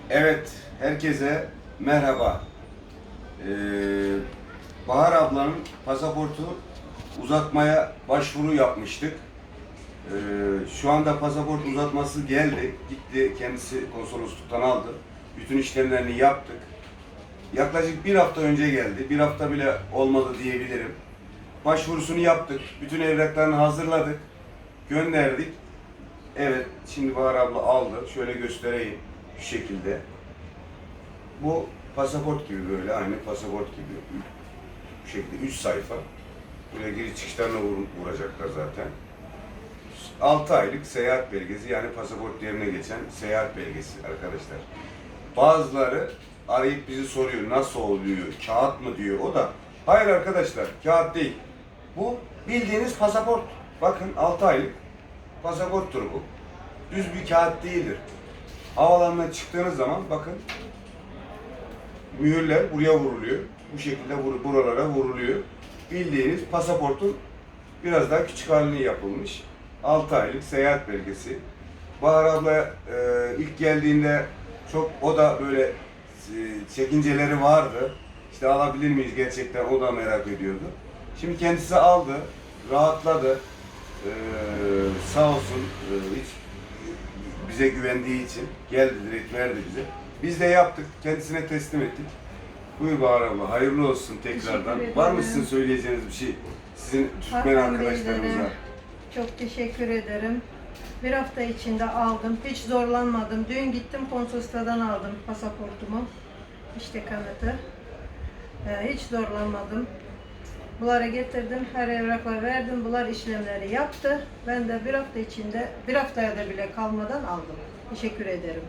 Evet, herkese merhaba. Ee, Bahar ablanın pasaportu uzatmaya başvuru yapmıştık. Şu anda pasaport uzatması geldi. Gitti, kendisi konsolosluktan aldı. Bütün işlemlerini yaptık. Yaklaşık bir hafta önce geldi. Bir hafta bile olmadı diyebilirim. Başvurusunu yaptık. Bütün evraklarını hazırladık. Gönderdik. Evet, şimdi Bahar abla aldı. Şöyle göstereyim. Şu şekilde. Bu pasaport gibi, böyle aynı pasaport gibi. Bu şekilde 3 sayfa. Buraya giriş çıkışlarına vuracaklar zaten. 6 aylık seyahat belgesi, yani pasaport yerine geçen seyahat belgesi arkadaşlar. Bazıları arayıp bizi soruyor, nasıl oluyor, kağıt mı diyor. O da hayır arkadaşlar, kağıt değil. Bu bildiğiniz pasaport. Bakın 6 aylık pasaporttur bu. Düz bir kağıt değildir. Havalandan çıktığınız zaman bakın, mühürler buraya vuruluyor. Bu şekilde buralara vuruluyor. Bildiğiniz pasaportun biraz daha küçük halini yapılmış. 6 aylık seyahat belgesi. Bahar abla ilk geldiğinde çok, o da böyle çekinceleri vardı. İşte alabilir miyiz gerçekten, o da merak ediyordu. Şimdi kendisi aldı, rahatladı. Sağ olsun, hiç bize güvendiği için geldi, direkt verdi bize. Biz de yaptık, kendisine teslim ettik. Buyur Bahar abla, hayırlı olsun tekrardan. Var mı sizin söyleyeceğiniz bir şey? Sizin Türkmen arkadaşlarımıza. Çok teşekkür ederim. Bir hafta içinde aldım. Hiç zorlanmadım. Dün gittim konsolosluğundan aldım pasaportumu. İşte kanıtı. Hiç zorlanmadım. Bunları getirdim. Her evrakla verdim. Bunlar işlemleri yaptı. Ben de bir hafta içinde, bir haftaya da bile kalmadan aldım. Teşekkür ederim.